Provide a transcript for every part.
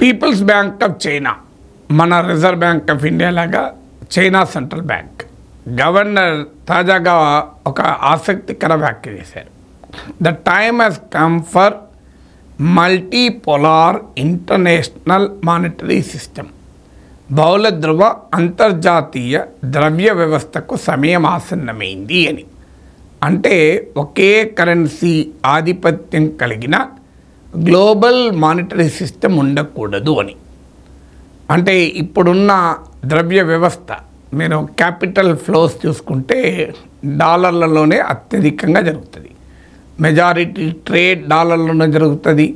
Peoples bank of China, మన reserve bank of India లాగా China central bank governor తాజాగా ఒక ఆసక్తికర వ్యాఖ్య చేశారు. The time has come for multipolar international monetary system. బహుళ ధ్రువ అంతర్జాతీయ ద్రవ్య వ్యవస్థకు సమయం ఆసన్నమైంది అని. అంటే ఒకే కరెన్సీ ఆధిపత్యం కలిగిన గ్లోబల్ మానిటరీ సిస్టమ్ ఉండకూడదు అని. అంటే ఇప్పుడున్న ద్రవ్య వ్యవస్థ మీరు క్యాపిటల్ ఫ్లోస్ చూసుకుంటే డాలర్లలోనే అత్యధికంగా జరుగుతుంది. మెజారిటీ ట్రేడ్ డాలర్లోనే జరుగుతుంది.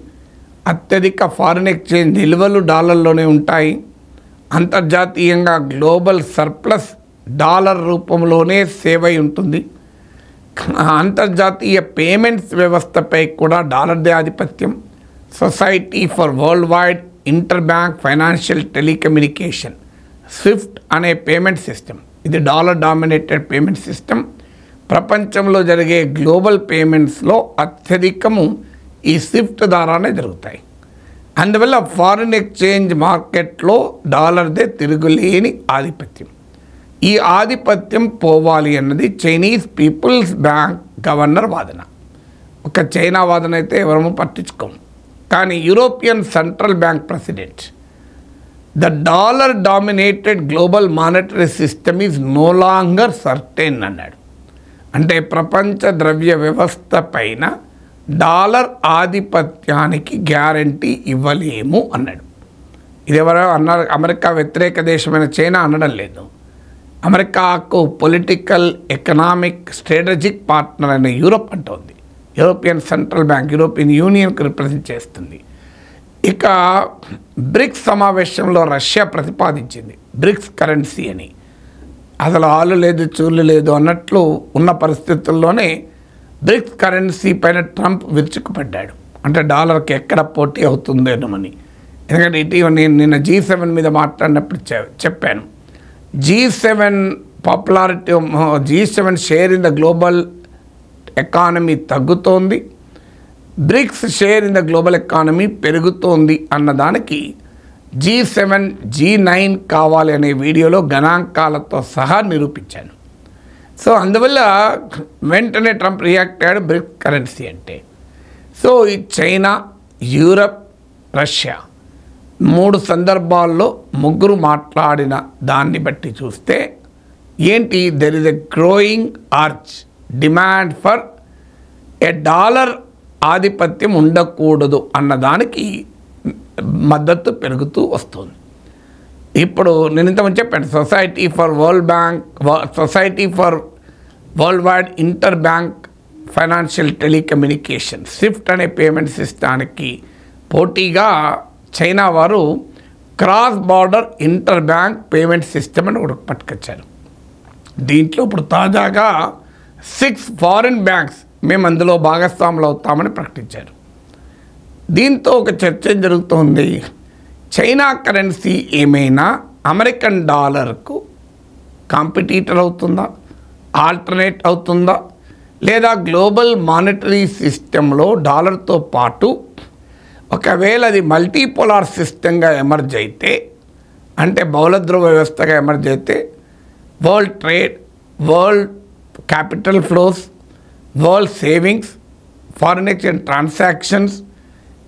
అత్యధిక ఫారిన్ ఎక్స్చేంజ్ నిల్వలు డాలర్లోనే ఉంటాయి. అంతర్జాతీయంగా గ్లోబల్ సర్ప్లస్ డాలర్ రూపంలోనే సేవ్ అయి ఉంటుంది. అంతర్జాతీయ పేమెంట్స్ వ్యవస్థపై కూడా డాలర్దే ఆధిపత్యం. Society for world wide inter bank financial telecommunication Swift అనే పేమెంట్ సిస్టమ్, ఇది డాలర్ డామినేటెడ్ పేమెంట్ సిస్టమ్. ప్రపంచంలో జరిగే గ్లోబల్ పేమెంట్స్లో అత్యధికము ఈ స్విఫ్ట్ ద్వారానే జరుగుతాయి. అందువల్ల ఫారిన్ ఎక్స్చేంజ్ మార్కెట్లో డాలర్దే తిరుగులేని ఆధిపత్యం. ఈ ఆధిపత్యం పోవాలి అన్నది చైనీస్ పీపుల్స్ బ్యాంక్ గవర్నర్ వాదన. ఒక చైనా వాదన అయితే ఎవరము పట్టించుకోము. కానీ European central bank president the dollar dominated global monetary system is no longer certain అన్నాడు. అంటే ప్రపంచ ద్రవ్య వ్యవస్థ పైన డాలర్ ఆధిపత్యానికి గ్యారంటీ ఇవ్వలేము అన్నాడు. ఇది ఎవరో అన్నారు, అమెరికా వ్యతిరేక దేశమైన చైనా అనడం లేదు. అమెరికాకు పొలిటికల్, ఎకనామిక్, స్ట్రాటజిక్ పార్ట్నర్ అయిన యూరోప్ అంటోంది. యూరోపియన్ సెంట్రల్ బ్యాంక్ యూరోపియన్ యూనియన్కు రిప్రజెంట్ చేస్తుంది. ఇక బ్రిక్స్ సమావేశంలో రష్యా ప్రతిపాదించింది బ్రిక్స్ కరెన్సీ అని. అసలు ఆలు లేదు చూలు లేదు అన్నట్లు ఉన్న పరిస్థితుల్లోనే బ్రిక్స్ కరెన్సీ పైన ట్రంప్ విరుచుకుపడ్డాడు. అంటే డాలర్కి ఎక్కడ పోటీ అవుతుందేమని. ఎందుకంటే ఇటీవల నేను నిన్న G7 మీద మాట్లాడినప్పుడు చెప్పాను, G7 popularity, G7 share in the global economy తగ్గుతోంది, BRICS share in the global economy పెరుగుతోంది అన్నదానికి G7 G9 కావాలి అనే వీడియోలో గణాంకాలతో సహా నిరూపించాను. సో అందువల్ల వెంటనే ట్రంప్ రియాక్ట్ అయ్యాడు బ్రిక్స్ కరెన్సీ అంటే. సో ఈ చైనా, యూరప్, రష్యా 3 సందర్భాల్లో ముగ్గురు మాట్లాడిన దాన్ని బట్టి చూస్తే ఏంటి, there is a growing arch demand for a dollar ఆధిపత్యం ఉండకూడదు అన్నదానికి మద్దతు పెరుగుతూ వస్తుంది. ఇప్పుడు నేను ఇంతకుముందు చెప్పాను, society for world wide inter bank financial telecommunication Swift అనే పేమెంట్ సిస్టానికి పోటీగా చైనా వారు cross border inter bank payment system అని ఒకటి పట్టుకొచ్చారు. దీంట్లో ఇప్పుడు తాజాగా 6 ఫారిన్ బ్యాంక్స్ మేము అందులో భాగస్వాములు అవుతామని ప్రకటించారు. దీంతో ఒక చర్చ జరుగుతోంది, చైనా కరెన్సీ ఏమైనా అమెరికన్ డాలర్కు కాంపిటీటర్ అవుతుందా, ఆల్టర్నేట్ అవుతుందా, లేదా గ్లోబల్ మానిటరీ సిస్టంలో డాలర్తో పాటు ఒకవేళ అది మల్టీపోలార్ సిస్టంగా ఎమర్జ్ అయితే, అంటే బహుళ ధ్రువ వ్యవస్థగా ఎమర్జ్ అయితే world trade, world capital flows, world savings, foreign exchange transactions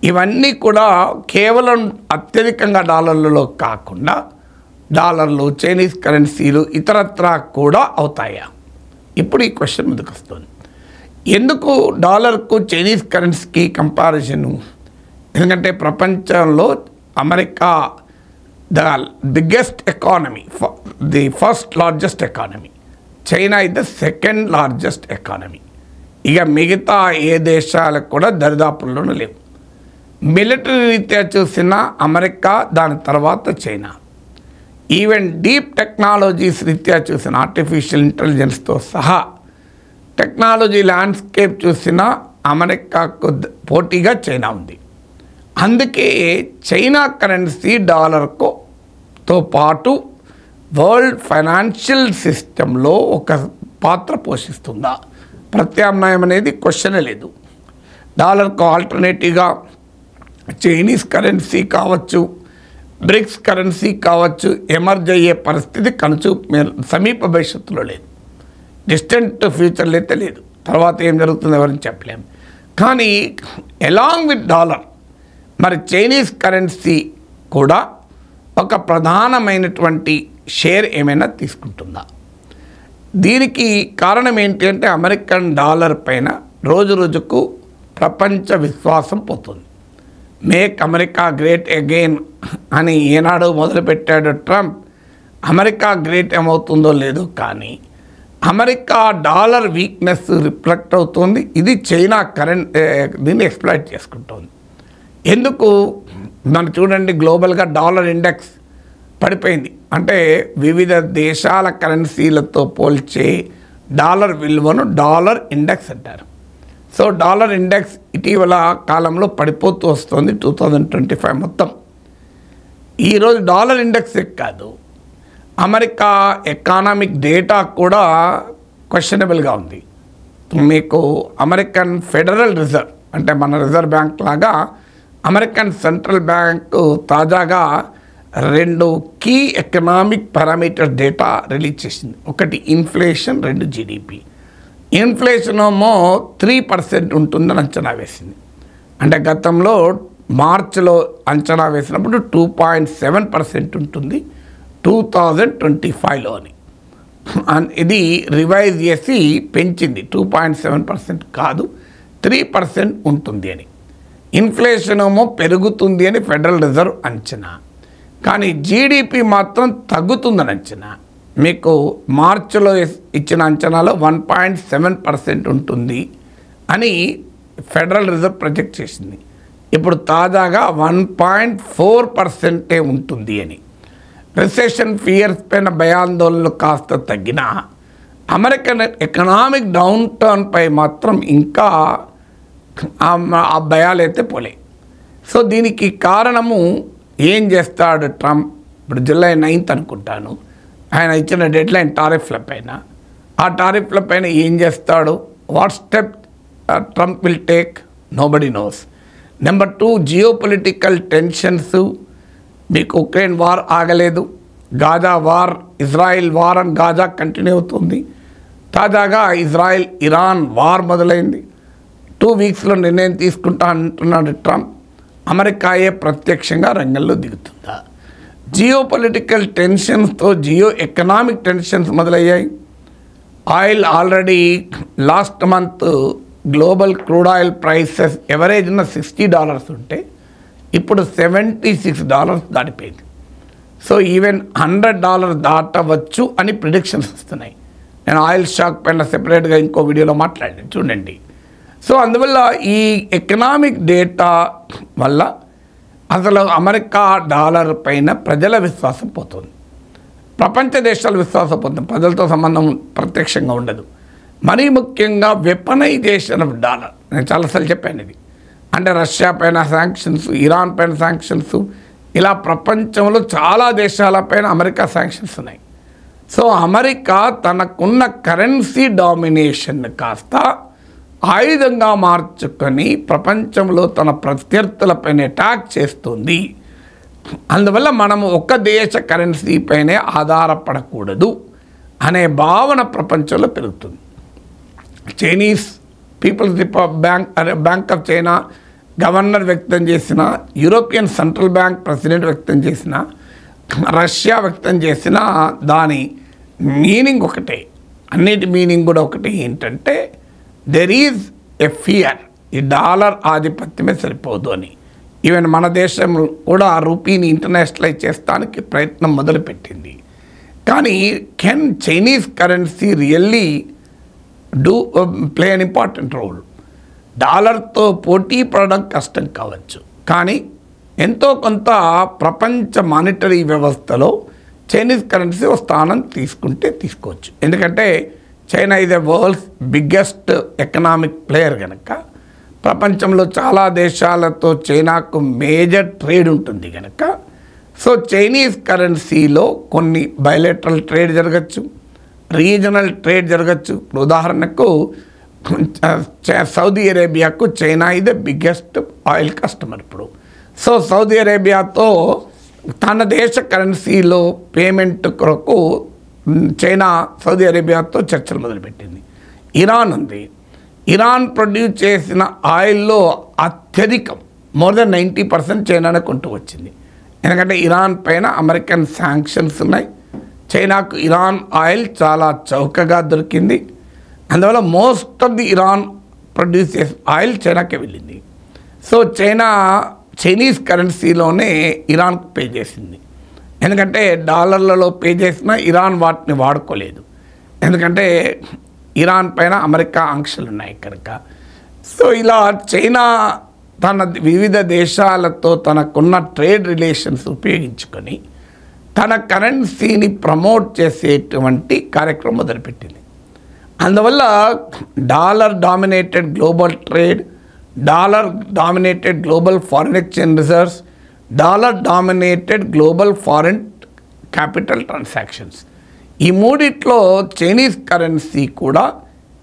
ఇవన్నీ కూడా కేవలం అత్యధికంగా డాలర్లలో కాకుండా డాలర్లు, చైనీస్ కరెన్సీలు ఇతరత్రా కూడా అవుతాయా? ఇప్పుడు ఈ క్వశ్చన్ ముందుకు వస్తుంది. ఎందుకు డాలర్కు చైనీస్ కరెన్సీకి కంపారిజను? ఎందుకంటే ప్రపంచంలో America the biggest economy, the first largest economy, China is the second largest economy. ఇక మిగతా ఏ దేశాలకు కూడా దరిదాపుల్లోనూ లేవు. మిలిటరీ రీత్యా చూసినా అమెరికా, దాని తర్వాత చైనా. ఈవెన్ డీప్ టెక్నాలజీస్ రీత్యా చూసిన ఆర్టిఫిషియల్ ఇంటెలిజెన్స్తో సహా టెక్నాలజీ ల్యాండ్స్కేప్ చూసినా అమెరికాకు పోటీగా చైనా ఉంది. అందుకే చైనా కరెన్సీ డాలర్తో పాటు వరల్డ్ ఫైనాన్షియల్ సిస్టంలో ఒక పాత్ర పోషిస్తుందా? ప్రత్యామ్నాయం అనేది క్వశ్చనే లేదు. డాలర్కు ఆల్టర్నేటివ్గా చైనీస్ కరెన్సీ కావచ్చు, బ్రిక్స్ కరెన్సీ కావచ్చు ఎమర్జ్ అయ్యే పరిస్థితి సమీప భవిష్యత్తులో లేదు, డిస్టెంట్ ఫ్యూచర్లో అయితే లేదు. తర్వాత ఏం జరుగుతుందో ఎవరిని చెప్పలేము. కానీ అలాంగ్ విత్ డాలర్ మరి చైనీస్ కరెన్సీ కూడా ఒక ప్రధానమైనటువంటి షేర్ ఏమైనా తీసుకుంటుందా? దీనికి కారణం ఏంటి అంటే అమెరికన్ డాలర్ పైన రోజు రోజుకు ప్రపంచ విశ్వాసం పోతుంది. మేక్ అమెరికా గ్రేట్ అగైన్ అని ఏనాడు మొదలుపెట్టాడు ట్రంప్. అమెరికా గ్రేట్ ఏమవుతుందో లేదో కానీ అమెరికా డాలర్ వీక్నెస్ రిఫ్లెక్ట్ అవుతుంది. ఇది చైనా దీన్ని ఎక్స్ప్లాయిట్ చేసుకుంటుంది. ఎందుకు మనం చూడండి, గ్లోబల్గా డాలర్ ఇండెక్స్ పడిపోయింది. అంటే వివిధ దేశాల కరెన్సీలతో పోల్చే డాలర్ విలువను డాలర్ ఇండెక్స్ అంటారు. సో డాలర్ ఇండెక్స్ ఇటీవల కాలంలో పడిపోతూ వస్తుంది. 2025 మొత్తం ఈరోజు డాలర్ ఇండెక్స్ కాదు, అమెరికా ఎకానమిక్ డేటా కూడా క్వశ్చనబుల్గా ఉంది. మీకు అమెరికన్ ఫెడరల్ రిజర్వ్ అంటే మన రిజర్వ్ బ్యాంక్ లాగా అమెరికన్ సెంట్రల్ బ్యాంకు తాజాగా 2 key economic parameter data release చేసింది. ఒకటి ఇన్ఫ్లేషన్, 2 జీడిపి. ఇన్ఫ్లేషన్ ఏమో 3% ఉంటుందని అంచనా వేసింది. అంటే గతంలో మార్చిలో అంచనా వేసినప్పుడు 2.7% ఉంటుంది 2025లోని. ఇది రివైజ్ చేసి పెంచింది, 2.7% కాదు 3% ఉంటుంది అని. ఇన్ఫ్లేషన్ ఏమో పెరుగుతుంది అని ఫెడరల్ రిజర్వ్ అంచనా, కానీ జీడిపి మాత్రం తగ్గుతుందని అంచనా. మీకు మార్చిలో ఇచ్చిన అంచనాలో 1.7% ఉంటుంది అని ఫెడరల్ రిజర్వ్ ప్రొజెక్ట్ చేసింది. ఇప్పుడు తాజాగా 1.4% ఉంటుంది అని. రిసెషన్ ఫియర్స్ పైన భయాందోళనలు కాస్త తగ్గిన అమెరికన్ ఎకనామిక్ డౌన్ టర్న్ పై మాత్రం ఇంకా ఆ భయాలైతే పోలే. సో దీనికి కారణము ఏం చేస్తాడు ట్రంప్? ఇప్పుడు జూలై 9th అనుకుంటాను ఆయన ఇచ్చిన డెడ్లైన్ టారిఫ్ల పైన. ఆ టారిఫ్ల పైన ఏం చేస్తాడు? What step Trump will take? Nobody nose. Number 2, geo political tensions. మీకు ఉక్రెయిన్ వార్ ఆగలేదు, గాజా వార్, ఇజ్రాయిల్ వార్ అని గాజా కంటిన్యూ అవుతుంది. తాజాగా ఇజ్రాయిల్ ఇరాన్ వార్ మొదలైంది. 2 వీక్స్లో నిర్ణయం తీసుకుంటా అంటున్నాడు ట్రంప్. అమెరికాయే ప్రత్యక్షంగా రంగంలో దిగుతుందా? జియో పొలిటికల్ టెన్షన్స్తో జియో ఎకనామిక్ టెన్షన్స్ మొదలయ్యాయి. Oil already last month global crude oil prices average ఉన్న $60 ఉంటే ఇప్పుడు $76 దాటిపోయింది. సో ఈవెన్ $100 దాటవచ్చు అని ప్రిడిక్షన్స్ వస్తున్నాయి. నేను ఆయిల్ షాక్ పైన సెపరేట్గా ఇంకో వీడియోలో మాట్లాడాను, చూడండి. సో అందువల్ల ఈ ఎకనామిక్ డేటా వల్ల అసలు అమెరికా డాలర్ పైన ప్రజల విశ్వాసం పోతుంది, ప్రపంచ దేశాల విశ్వాసం పోతుంది. ప్రజలతో సంబంధం ప్రత్యక్షంగా ఉండదు. మరీ ముఖ్యంగా వెపనైజేషన్ ఆఫ్ డాలర్. నేను చాలాసార్లు చెప్పాను ఇది. అంటే రష్యా పైన శాంక్షన్స్, ఇరాన్ పైన శాంక్షన్స్, ఇలా ప్రపంచంలో చాలా దేశాలపైన అమెరికా శాంక్షన్స్ ఉన్నాయి. సో అమెరికా తనకున్న కరెన్సీ డామినేషన్ కాస్త ఆయుధంగా మార్చుకొని ప్రపంచంలో తన ప్రత్యర్థులపైన అటాక్ చేస్తుంది. అందువల్ల మనము ఒక దేశ కరెన్సీ పైనే ఆధారపడకూడదు అనే భావన ప్రపంచంలో పెరుగుతుంది. Chinese people's bank of China governor వ్యక్తం చేసిన, యూరోపియన్ సెంట్రల్ బ్యాంక్ ప్రెసిడెంట్ వ్యక్తం చేసిన, రష్యా వ్యక్తం చేసిన దాని మీనింగ్ ఒకటే, అన్నిటి మీనింగ్ కూడా ఒకటి. ఏంటంటే దెర్ ఈజ్ ఎ ఫియర్, ఈ డాలర్ ఆధిపత్యమే సరిపోదు అని. ఈవెన్ మన దేశం కూడా రూపీని ఇంటర్నేషనలైజ్ చేస్తానికి ప్రయత్నం మొదలుపెట్టింది. కానీ can Chinese currency really play an important role? డాలర్తో పోటీ పడడం కష్టం కావచ్చు, కానీ ఎంతో కొంత ప్రపంచ మానిటరీ వ్యవస్థలో చైనీస్ కరెన్సీ ఒక స్థానం తీసుకుంటే తీసుకోవచ్చు. ఎందుకంటే China is the world's biggest economic player కనుక, ప్రపంచంలో చాలా దేశాలతో చైనాకు మేజర్ ట్రేడ్ ఉంటుంది కనుక. సో చైనీస్ కరెన్సీలో కొన్ని బయలేటరల్ ట్రేడ్ జరగచ్చు, రీజనల్ ట్రేడ్ జరగచ్చు. ఉదాహరణకు సౌదీ అరేబియాకు చైనా ఇది బిగ్గెస్ట్ ఆయిల్ కస్టమర్ ఇప్పుడు. సో సౌదీ అరేబియాతో తన దేశ కరెన్సీలో పేమెంట్ కొరకు చైనా సౌదీ అరేబియాతో చర్చలు మొదలుపెట్టింది. ఇరాన్ ఉంది. ఇరాన్ ప్రొడ్యూస్ చేసిన ఆయిల్లో అత్యధికం మోర్ దెన్ 90% చైనానే కొంటూ వచ్చింది. ఎందుకంటే ఇరాన్ పైన అమెరికన్ శాంక్షన్స్ ఉన్నాయి. చైనాకు ఇరాన్ ఆయిల్ చాలా చౌకగా దొరికింది. అందువల్ల most of the Iran produce చేసే ఆయిల్ చైనాకే వెళ్ళింది. సో చైనీస్ కరెన్సీలోనే ఇరాన్కు పే చేసింది. ఎందుకంటే డాలర్లలో పే చేసినా ఇరాన్ వాటిని వాడుకోలేదు. ఎందుకంటే ఇరాన్ పైన అమెరికా ఆంక్షలు ఉన్నాయి కనుక. సో ఇలా చైనా తన వివిధ దేశాలతో తనకున్న ట్రేడ్ రిలేషన్స్ ఉపయోగించుకొని తన కరెన్సీని ప్రమోట్ చేసేటువంటి కార్యక్రమం మొదలుపెట్టింది. అందువల్ల dollar dominated global trade, dollar dominated global foreign exchange reserves, dollar dominated global foreign capital transactions, ఈ మూడిట్లో చైనీస్ కరెన్సీ కూడా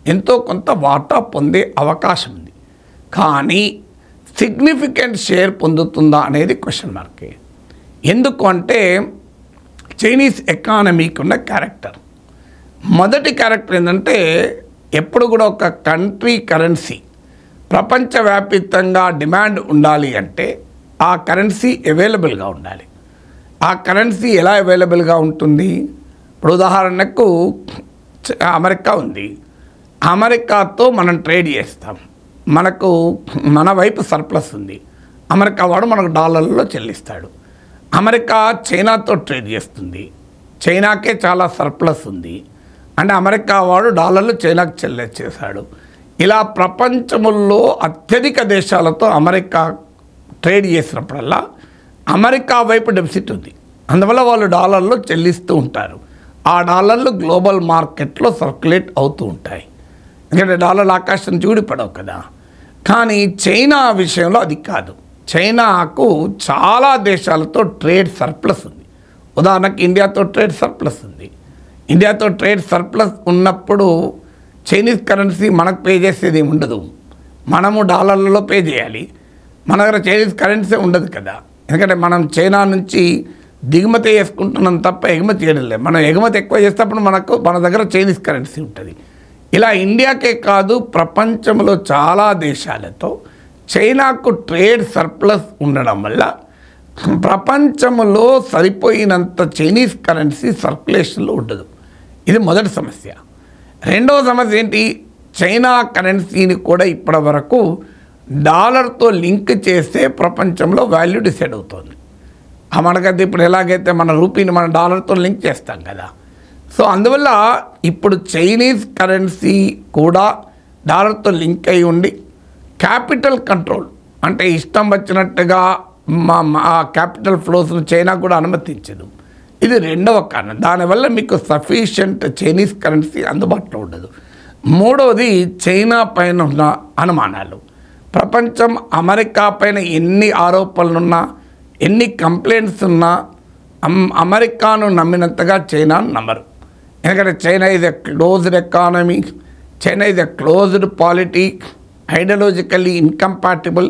ఎంతో కొంత వాటా పొందే అవకాశం ఉంది. కానీ సిగ్నిఫికెంట్ షేర్ పొందుతుందా అనేది క్వశ్చన్ మార్కే. ఎందుకు అంటే చైనీస్ ఎకానమీకి ఉన్న క్యారెక్టర్, మొదటి క్యారెక్టర్ ఏంటంటే ఎప్పుడు కూడా ఒక కంట్రీ కరెన్సీ ప్రపంచవ్యాప్తంగా డిమాండ్ ఉండాలి అంటే ఆ కరెన్సీ అవైలబుల్గా ఉండాలి. ఆ కరెన్సీ ఎలా అవైలబుల్గా ఉంటుంది? ఇప్పుడు ఉదాహరణకు అమెరికా ఉంది. అమెరికాతో మనం ట్రేడ్ చేస్తాం, మనకు మన వైపు సర్ప్లస్ ఉంది. అమెరికా వాడు మనకు డాలర్లలో చెల్లిస్తాడు. అమెరికా చైనాతో ట్రేడ్ చేస్తుంది, చైనాకే చాలా సర్ప్లస్ ఉంది అంటే అమెరికా వాడు డాలర్లు చైనాకు చెల్లించేశాడు. ఇలా ప్రపంచంలో అత్యధిక దేశాలతో అమెరికా ట్రేడ్ చేసినప్పుడల్లా అమెరికా వైపు డెఫిసిట్ ఉంది. అందువల్ల వాళ్ళు డాలర్లో చెల్లిస్తూ ఉంటారు. ఆ డాలర్లు గ్లోబల్ మార్కెట్లో సర్క్యులేట్ అవుతూ ఉంటాయి. ఎందుకంటే డాలర్లు ఆకాశం చూడిపడవు కదా. కానీ చైనా విషయంలో అది కాదు. చైనాకు చాలా దేశాలతో ట్రేడ్ సర్ప్లస్ ఉంది. ఉదాహరణకు ఇండియాతో ట్రేడ్ సర్ప్లస్ ఉంది. ఇండియాతో ట్రేడ్ సర్ప్లస్ ఉన్నప్పుడు చైనీస్ కరెన్సీ మనకు పే చేసేది ఏమి ఉండదు, మనము డాలర్లలో పే చేయాలి. మన దగ్గర చైనీస్ కరెన్సీ ఉండదు కదా. ఎందుకంటే మనం చైనా నుంచి దిగుమతి చేసుకుంటున్నాం తప్ప ఎగుమతి చేయడం లేదు. మనం ఎగుమతి ఎక్కువ చేసేటప్పుడు మన దగ్గర చైనీస్ కరెన్సీ ఉంటుంది. ఇలా ఇండియాకే కాదు ప్రపంచంలో చాలా దేశాలతో చైనాకు ట్రేడ్ సర్ప్లస్ ఉండడం వల్ల ప్రపంచంలో సరిపోయినంత చైనీస్ కరెన్సీ సర్క్యులేషన్లో ఉండదు. ఇది మొదటి సమస్య. రెండవ సమస్య ఏంటి? చైనా కరెన్సీని కూడా ఇప్పటి వరకు డాలర్తో లింక్ చేస్తే ప్రపంచంలో వాల్యూ డిసైడ్ అవుతుంది. మనకైతే ఇప్పుడు ఎలాగైతే మన రూపీని మన డాలర్తో లింక్ చేస్తాం కదా. సో అందువల్ల ఇప్పుడు చైనీస్ కరెన్సీ కూడా డాలర్తో లింక్ అయి ఉండి క్యాపిటల్ కంట్రోల్ అంటే ఇష్టం వచ్చినట్టుగా ఆ క్యాపిటల్ ఫ్లోస్ను చైనా కూడా అనుమతించదు. ఇది రెండవ కారణం. దానివల్ల మీకు సఫిషియంట్ చైనీస్ కరెన్సీ అందుబాటులో ఉండదు. మూడవది చైనా పైన ఉన్న అనుమానాలు. ప్రపంచం అమెరికా పైన ఎన్ని ఆరోపణలున్నా ఎన్ని కంప్లైంట్స్ ఉన్నా అమెరికాను నమ్మినంతగా చైనాను నమ్మరు. ఎందుకంటే China is a closed economy, China is a closed polity, ideologically incompatible.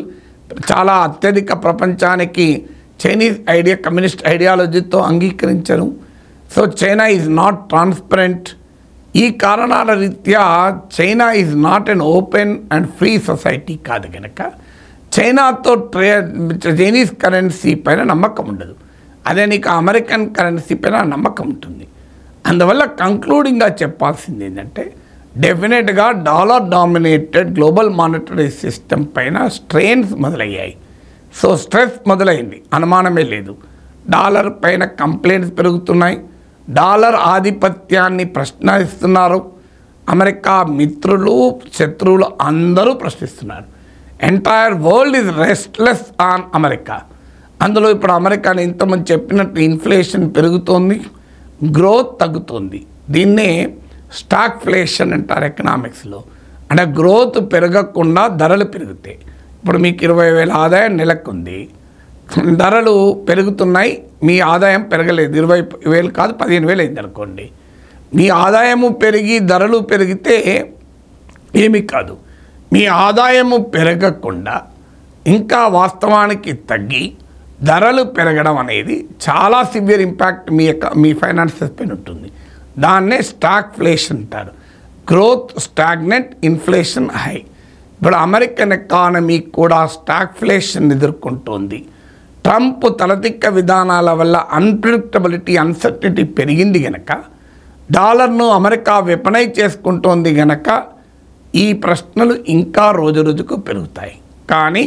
చాలా అత్యధిక ప్రపంచానికి చైనీస్ కమ్యూనిస్ట్ ఐడియాలజీతో అంగీకరించరు. So China is not transparent. ఈ కారణాల రీత్యా China is not an open and free society కాదు కనుక చైనాతో చైనీస్ కరెన్సీ పైన నమ్మకం ఉండదు. అదే నీకు అమెరికన్ కరెన్సీ పైన నమ్మకం ఉంటుంది. అందువల్ల కంక్లూడింగ్గా చెప్పాల్సింది ఏంటంటే డెఫినెట్గా dollar dominated global monetary system పైన స్ట్రెయిన్స్ మొదలయ్యాయి. సో స్ట్రెస్ మొదలైంది, అనుమానమే లేదు. డాలర్ పైన కంప్లైంట్స్ పెరుగుతున్నాయి. డాలర్ ఆధిపత్యాన్ని ప్రశ్నిస్తున్నారు. అమెరికా మిత్రులు శత్రువులు అందరూ ప్రశ్నిస్తున్నారు. Entire world is restless on America. అందులో ఇప్పుడు అమెరికాని ఇంతమంది చెప్పినట్టు ఇన్ఫ్లేషన్ పెరుగుతోంది, గ్రోత్ తగ్గుతుంది. దీన్నే స్టాగ్ఫ్లేషన్ అంటారు ఎకనామిక్స్లో. అంటే గ్రోత్ పెరగకుండా ధరలు పెరుగుతాయి. ఇప్పుడు మీకు 20,000 ఆదాయం నెలకు ఉంది, ధరలు పెరుగుతున్నాయి, మీ ఆదాయం పెరగలేదు. 20,000 కాదు 15,000 అయింది అనుకోండి. మీ ఆదాయము పెరిగి ధరలు పెరిగితే ఏమీ కాదు. మీ ఆదాయము పెరగకుండా ఇంకా వాస్తవానికి తగ్గి ధరలు పెరగడం అనేది చాలా సివియర్ ఇంపాక్ట్ మీ ఫైనాన్సెస్ పైన ఉంటుంది. దాన్నే స్టాగ్ఫ్లేషన్ అంటారు. Growth stagnant, inflation high. ఇప్పుడు అమెరికన్ ఎకానమీ కూడా స్టాగ్ఫ్లేషన్ ఎదుర్కొంటోంది. ట్రంప్ తలతిక్క విధానాల వల్ల అన్ప్రిడిక్టబిలిటీ, అన్సర్టనిటీ పెరిగింది గనక, డాలర్ను అమెరికా వెపనైజ్ చేసుకుంటోంది గనక ఈ ప్రశ్నలు ఇంకా రోజు రోజుకు పెరుగుతాయి. కానీ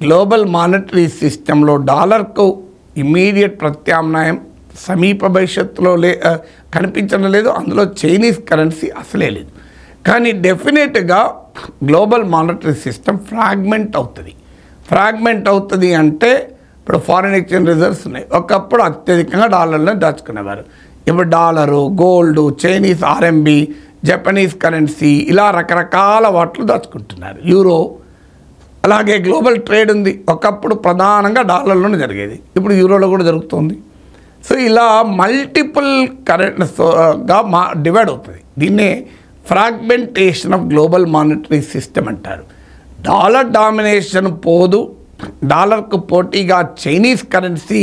గ్లోబల్ మానిటరీ సిస్టంలో డాలర్కు ఇమీడియట్ ప్రత్యామ్నాయం సమీప భవిష్యత్తులో కనిపించడం లేదు. అందులో చైనీస్ కరెన్సీ అసలే లేదు. కానీ డెఫినెట్గా గ్లోబల్ మానిటరీ సిస్టమ్ ఫ్రాగ్మెంట్ అవుతుంది అంటే ఇప్పుడు ఫారిన్ ఎక్స్చేంజ్ రిజర్వ్స్ ఉన్నాయి. ఒకప్పుడు అత్యధికంగా డాలర్లో దాచుకునేవారు. ఇప్పుడు dollar, gold, Chinese RMB, Japanese currency, ఇలా రకరకాల వాటిలో దాచుకుంటున్నారు. యూరో, అలాగే గ్లోబల్ ట్రేడ్ ఉంది. ఒకప్పుడు ప్రధానంగా డాలర్లోనే జరిగేది, ఇప్పుడు యూరోలో కూడా జరుగుతుంది. సో ఇలా మల్టిపుల్ కరెన్సీగా డివైడ్ అవుతుంది. దీన్నే fragmentation of global monetary system అంటారు. డాలర్ డామినేషన్ పోదు. డాలర్కు పోటీగా చైనీస్ కరెన్సీ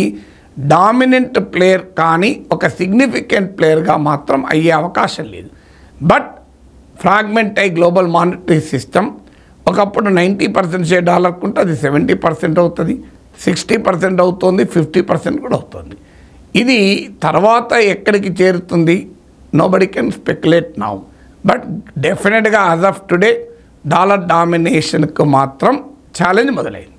డామినెంట్ ప్లేయర్, కానీ ఒక సిగ్నిఫికెంట్ ప్లేయర్గా మాత్రం అయ్యే అవకాశం లేదు. బట్ ఫ్రాగ్మెంట్ అయ్యి గ్లోబల్ మానిటరీ సిస్టమ్ ఒకప్పుడు 90% షేర్ డాలర్కు ఉంటే అది 70% అవుతుంది, 60% అవుతుంది, 50% కూడా అవుతుంది. ఇది తర్వాత ఎక్కడికి చేరుతుంది, nobody can speculate now. But డెఫినెట్గా యాజ్ ఆఫ్ టుడే డాలర్ డామినేషన్కు మాత్రం ఛాలెంజ్ మొదలైంది.